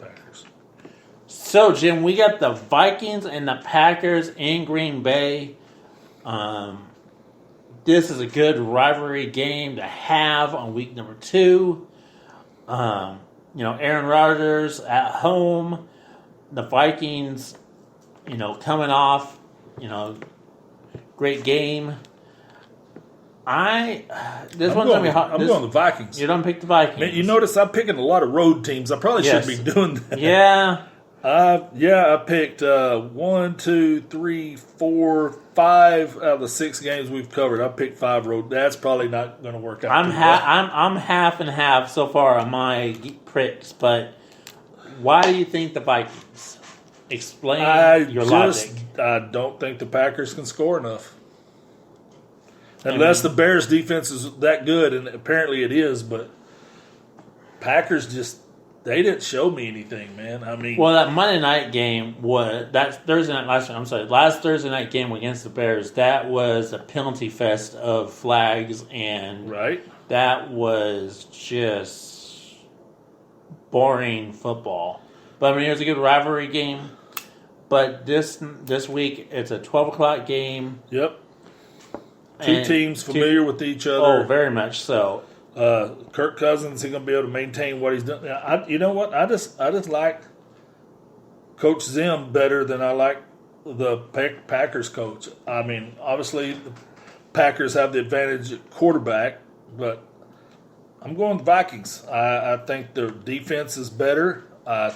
Packers. So, Jim, we got the Vikings and the Packers in Green Bay. This is a good rivalry game to have on week number 2. Aaron Rodgers at home. The Vikings, coming off, great game. I'm going the Vikings. You don't pick the Vikings. Man, you notice I'm picking a lot of road teams. I probably shouldn't be doing that. Yeah. I picked 1, 2, 3, 4, 5 out of the 6 games we've covered. I picked 5 road. That's probably not going to work out. I'm half and half so far on my picks, but why do you think the Vikings? Explain your logic. I don't think the Packers can score enough. Unless the Bears' defense is that good, and apparently it is, but Packers they didn't show me anything, man. I mean, well, that Monday night game last Thursday night game against the Bears. That was a penalty fest of flags, and right, that was just boring football. But I mean, it was a good rivalry game. But this week, it's a 12:00 game. Yep. Two teams familiar with each other. Oh, very much so. Kirk Cousins, he's going to be able to maintain what he's done. You know what? I just like Coach Zim better than I like the Packers coach. I mean, obviously the Packers have the advantage at quarterback, but I'm going with Vikings. I think their defense is better. I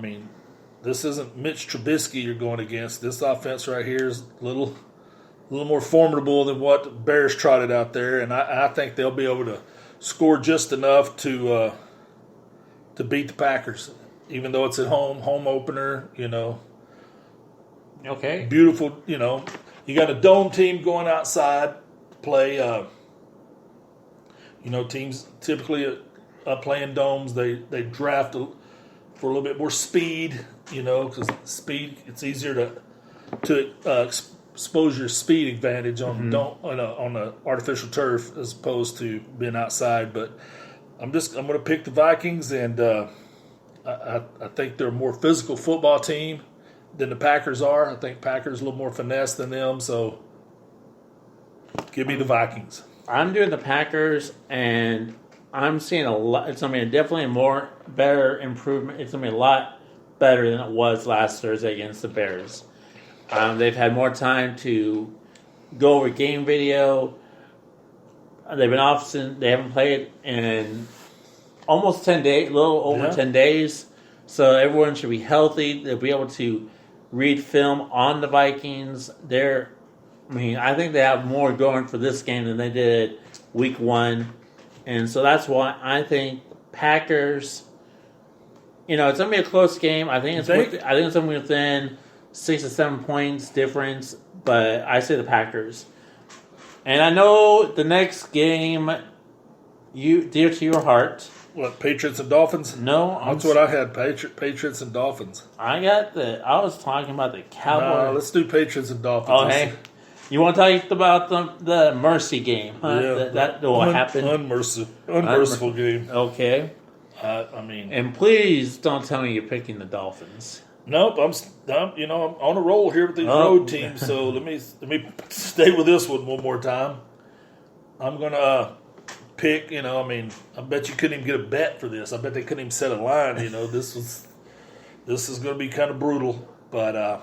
mean, this isn't Mitch Trubisky you're going against. This offense right here is a little more formidable than what the Bears trotted out there, and I think they'll be able to score just enough to beat the Packers, even though it's at home opener. Okay. Beautiful. You got a dome team going outside to play. Teams typically playing domes. They draft for a little bit more speed. Because speed, it's easier to expose your speed advantage on a artificial turf as opposed to being outside. But I'm going to pick the Vikings, and I think they're a more physical football team than the Packers are. I think Packers a little more finesse than them. So give me the Vikings. I'm doing the Packers, and I'm seeing a lot. It's going to be definitely a better improvement. It's going to be a lot better than it was last Thursday against the Bears. They've had more time to go over game video. They've been off since they haven't played in almost 10 days, a little over 10 days. So everyone should be healthy. They'll be able to read film on the Vikings. I think they have more going for this game than they did week 1. And so that's why I think Packers, it's going to be a close game. I think it's going to be within 6 to 7 points difference, but I say the Packers. And I know the next game, dear to your heart. What, Patriots and Dolphins? No. That's what I had, Patriots and Dolphins. I was talking about the Cowboys. No, let's do Patriots and Dolphins. Oh, hey. You want to talk about the mercy game, huh? Yeah, that will happen. Unmerciful game. Okay. And please don't tell me you're picking the Dolphins. Nope, I'm on a roll here with these road teams. So let me stay with this one more time. I'm gonna pick. I bet you couldn't even get a bet for this. I bet they couldn't even set a line. This is going to be kind of brutal. But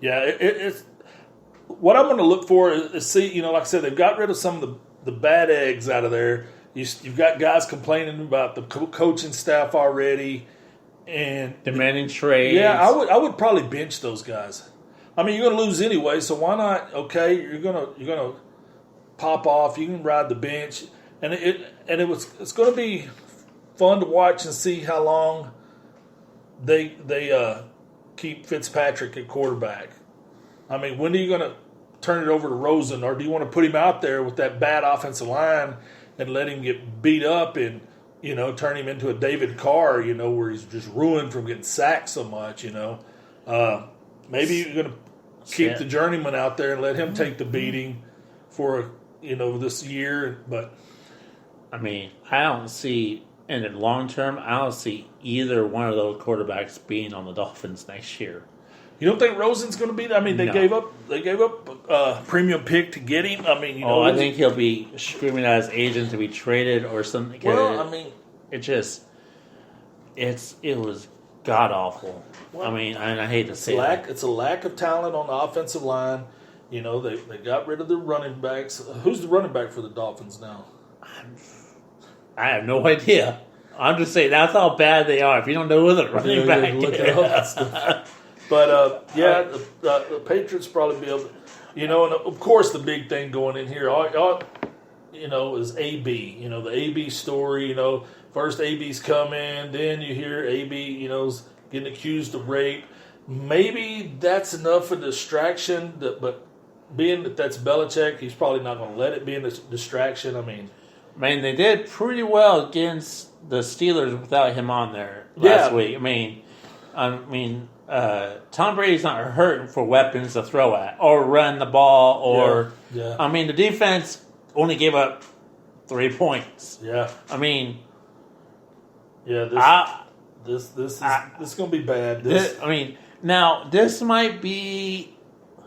it's what I'm going to look for is see. Like I said, they've got rid of some of the bad eggs out of there. You've got guys complaining about the coaching staff already. And demanding trades. Yeah, I would probably bench those guys. You're going to lose anyway, so why not? Okay, you're gonna pop off. You can ride the bench, and it's going to be fun to watch and see how long they keep Fitzpatrick at quarterback. When are you going to turn it over to Rosen, or do you want to put him out there with that bad offensive line and let him get beat up and turn him into a David Carr, where he's just ruined from getting sacked so much, Maybe you're going to keep the journeyman out there and let him take the beating for, this year. But I don't see in the long term, I don't see either one of those quarterbacks being on the Dolphins next year. You don't think Rosen's going to be? I mean, they No. gave up a premium pick to get him. I mean, I think he'll be screaming at his agent to be traded or something. Well, I mean, it was god awful. Well, I mean, and I hate to say that. it's a lack of talent on the offensive line. You know, they got rid of the running backs. Who's the running back for the Dolphins now? I have no idea. I'm just saying that's how bad they are. If you don't know who the running back Look is. it up and stuff. But the Patriots probably be able to, and of course the big thing going in here, is AB. The AB story. First AB's come in, then you hear AB, is getting accused of rape. Maybe that's enough of a distraction. But being that that's Belichick, he's probably not going to let it be a distraction. I mean, they did pretty well against the Steelers without him on there last week. Tom Brady's not hurting for weapons to throw at or run the ball or. Yeah. The defense only gave up 3 points. Yeah. This is going to be bad. Now this might be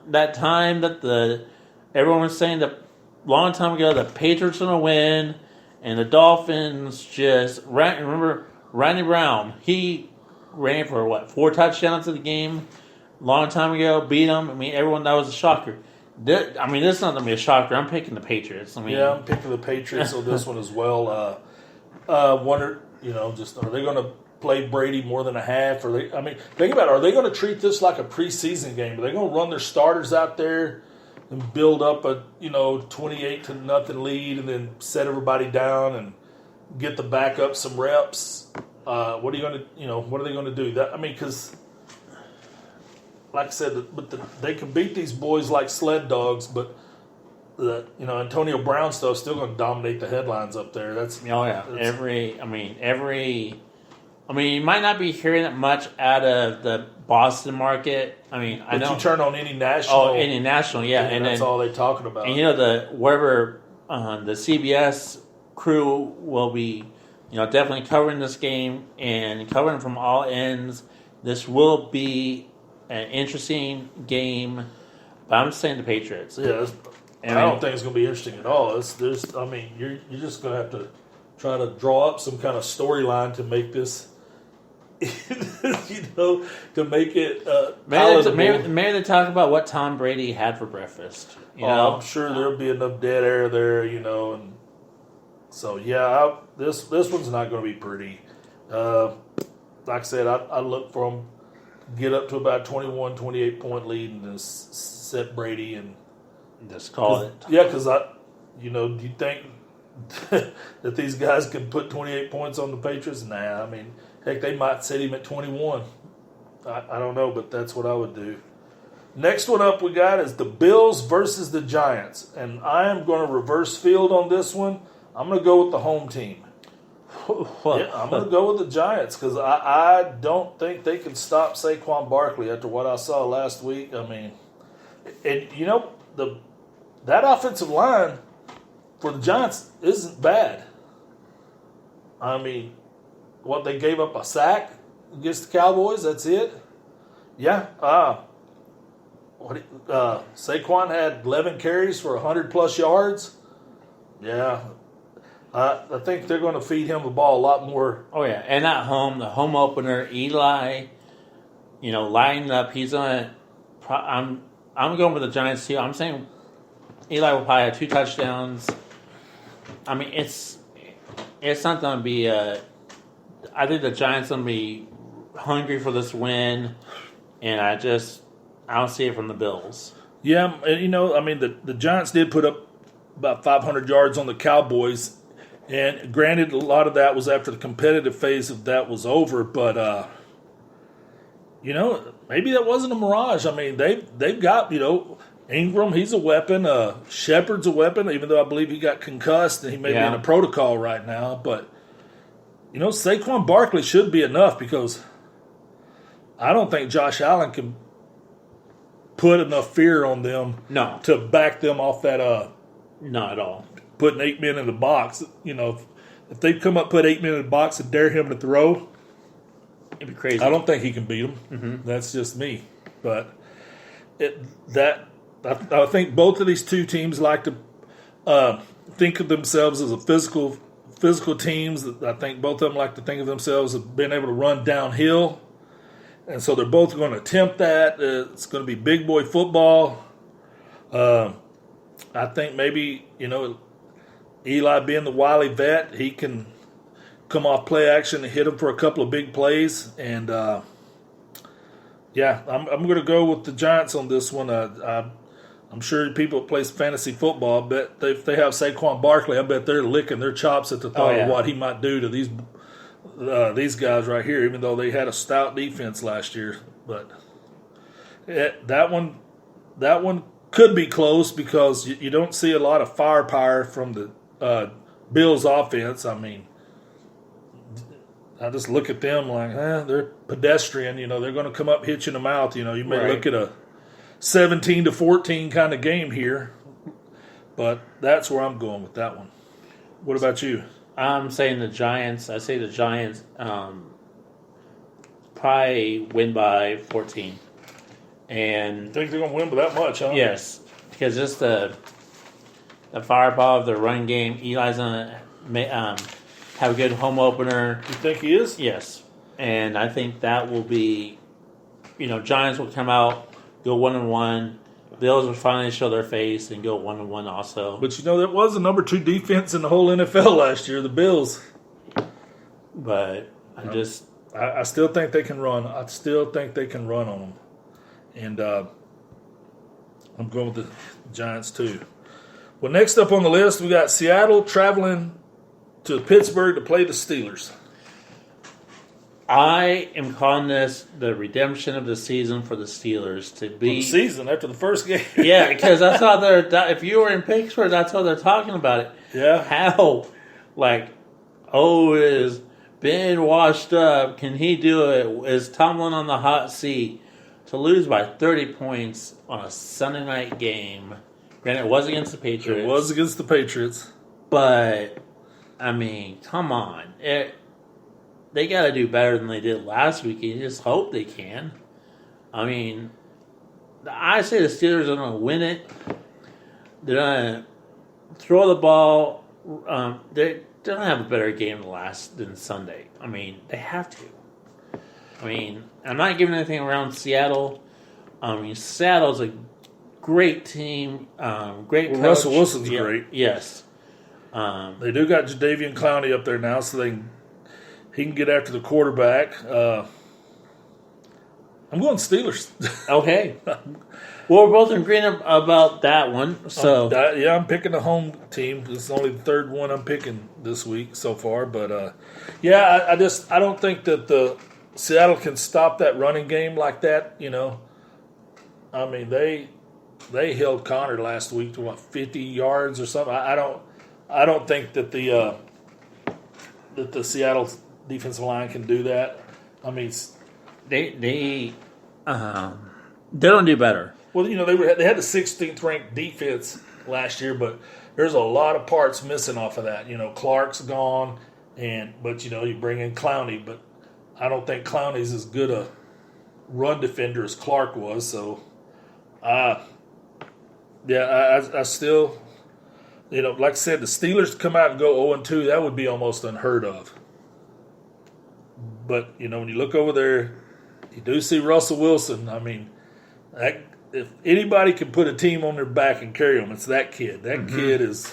that time that everyone was saying that long time ago the Patriots going to win and the Dolphins just ran. Remember Randy Brown? He ran for 4 touchdowns in the game long time ago, beat them. Everyone, that was a shocker. This is not going to be a shocker. I'm picking the Patriots. I'm picking the Patriots on this one as well. Wonder, just are they going to play Brady more than a half? Or think about it. Are they going to treat this like a preseason game? Are they going to run their starters out there and build up a 28-0 lead and then set everybody down and get the backup some reps? What are they going to do? Because, like I said, they can beat these boys like sled dogs, but Antonio Brown stuff's still going to dominate the headlines up there. You might not be hearing it much out of the Boston market. But you turn on any national. And that's all they're talking about. And the CBS crew will be, definitely covering this game and covering from all ends. This will be an interesting game, but I'm saying the Patriots. Yeah, I don't think it's going to be interesting at all. You're just going to have to try to draw up some kind of storyline to make this, to make it palatable. Maybe they talk about what Tom Brady had for breakfast. I'm sure there'll be enough dead air there, and so this one's not going to be pretty. Like I said, I look for them get up to about 21, 28 point lead and just set Brady and just call it. Yeah, because do you think that these guys can put 28 points on the Patriots? Nah, heck, they might set him at 21. I don't know, but that's what I would do. Next one up we got is the Bills versus the Giants. And I am going to reverse field on this one. I'm going to go with the home team. I'm going to go with the Giants because I don't think they can stop Saquon Barkley after what I saw last week. That offensive line for the Giants isn't bad. What they gave up a sack against the Cowboys, that's it. Yeah. Saquon had 11 carries for 100-plus yards. Yeah. I think they're going to feed him the ball a lot more. Oh, yeah. And at home, the home opener, Eli, lining up. He's going to – I'm going with the Giants, too. I'm saying Eli will probably have 2 touchdowns. It's not going to be I think the Giants going to be hungry for this win, and I don't see it from the Bills. Yeah, and the Giants did put up about 500 yards on the Cowboys, and granted, a lot of that was after the competitive phase of that was over, but maybe that wasn't a mirage. They've got Ingram, he's a weapon. Shepard's a weapon, even though I believe he got concussed and he may be in a protocol right now. But, Saquon Barkley should be enough because I don't think Josh Allen can put enough fear on them to back them off that. Not at all. Putting 8 men in the box. if they come up, put 8 men in the box, and dare him to throw, It'd be crazy. I don't think he can beat them. Mm-hmm. That's just me. But I think both of these two teams like to think of themselves as a physical teams. I think both of them like to think of themselves as being able to run downhill. And so they're both going to attempt that. It's going to be big boy football. I think maybe, Eli being the wily vet, he can come off play action and hit him for a couple of big plays. And, I'm going to go with the Giants on this one. I'm sure people that play fantasy football, bet if they have Saquon Barkley, I bet they're licking their chops at the thought of what he might do to these guys right here, even though they had a stout defense last year. But that one could be close because you don't see a lot of firepower from the Bills offense. I mean, I just look at them like, they're pedestrian. They're going to come up, hit you in the mouth. You may look at a 17-14 kind of game here, but that's where I'm going with that one. What about you? I'm saying the Giants. I say the Giants probably win by 14. And Think they're going to win by that much, huh? yes, because just the firepower of the run game. Eli's going to have a good home opener. You think he is? Yes, and I think that will be. Giants will come out, go 1-1. Bills will finally show their face and go 1-1 also. But that was the number 2 defense in the whole NFL last year, the Bills. But I still think they can run. I still think they can run on them. And I'm going with the Giants too. Well, next up on the list, we got Seattle traveling to Pittsburgh to play the Steelers. I am calling this the redemption of the season for the Steelers to be season after the first game. Yeah, because that's how they're. If you were in Pittsburgh, that's how they're talking about it. Yeah. How, is Ben washed up? Can he do it? Is Tomlin on the hot seat? To lose by 30 points on a Sunday night game. Granted, it was against the Patriots. It was against the Patriots. But, I mean, come on. They got to do better than they did last week. You just hope they can. I mean, I say the Steelers are going to win it. They're going to throw the ball. They're going to have a better game than Sunday. I mean, they have to. I mean, I'm not giving anything around Seattle. Seattle's a great team. Great coach. Russell Wilson's great. Yes. They do got Jadeveon Clowney up there now, so he can get after the quarterback. I'm going Steelers. Okay. Well, we're both in agreement about that one. So I'm picking the home team. It's only the third one I'm picking this week so far. But I don't think that the Seattle can stop that running game like that. I mean they held Connor last week to 50 yards or something. I don't think that the Seattle defensive line can do that. I mean, they don't do better. Well, they had the 16th ranked defense last year, but there's a lot of parts missing off of that. Clark's gone, but you bring in Clowney, but I don't think Clowney's as good a run defender as Clark was. So, I still, like I said, the Steelers come out and go 0-2. That would be almost unheard of. But when you look over there, you do see Russell Wilson. I mean, if anybody can put a team on their back and carry them, it's that kid. That kid is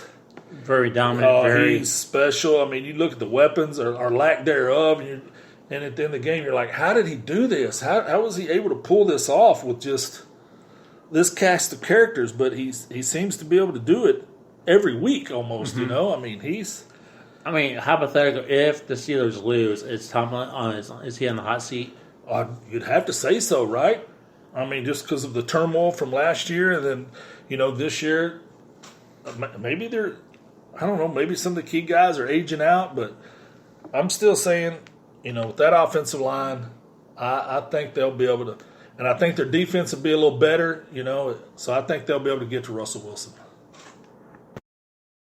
very dominant. He's special. I mean, you look at the weapons or lack thereof, and at the end of the game, you're like, how did he do this? How was he able to pull this off with just this cast of characters? But he seems to be able to do it every week almost. I mean, hypothetical, if the Steelers lose, is Tomlin is he on the hot seat? You'd have to say so, right? I mean, just because of the turmoil from last year, and then this year, maybe I don't know, maybe some of the key guys are aging out, but I'm still saying, with that offensive line, I think they'll be able to, and I think their defense will be a little better, so I think they'll be able to get to Russell Wilson.